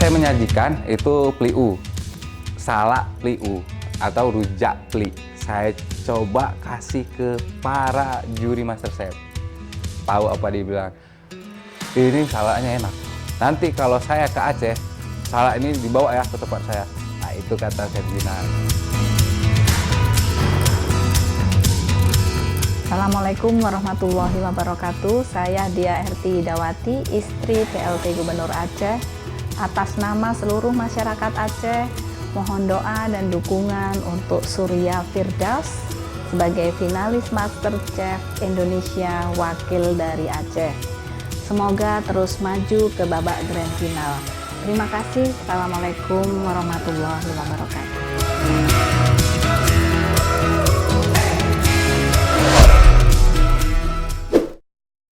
saya menyajikan itu pliu, salak pliu atau rujak pli. Saya coba kasih ke para juri MasterChef. Tahu apa dia bilang? Ini salaknya enak. Nanti kalau saya ke Aceh, salak ini dibawa ya ke tempat saya. Nah itu kata Chef Jinan. Assalamualaikum warahmatullahi wabarakatuh. Saya Dia Herti Dawati, istri PLT Gubernur Aceh. Atas nama seluruh masyarakat Aceh, mohon doa dan dukungan untuk Surya Firdaus sebagai finalis MasterChef Indonesia wakil dari Aceh. Semoga terus maju ke babak grand final. Terima kasih. Assalamualaikum warahmatullahi wabarakatuh.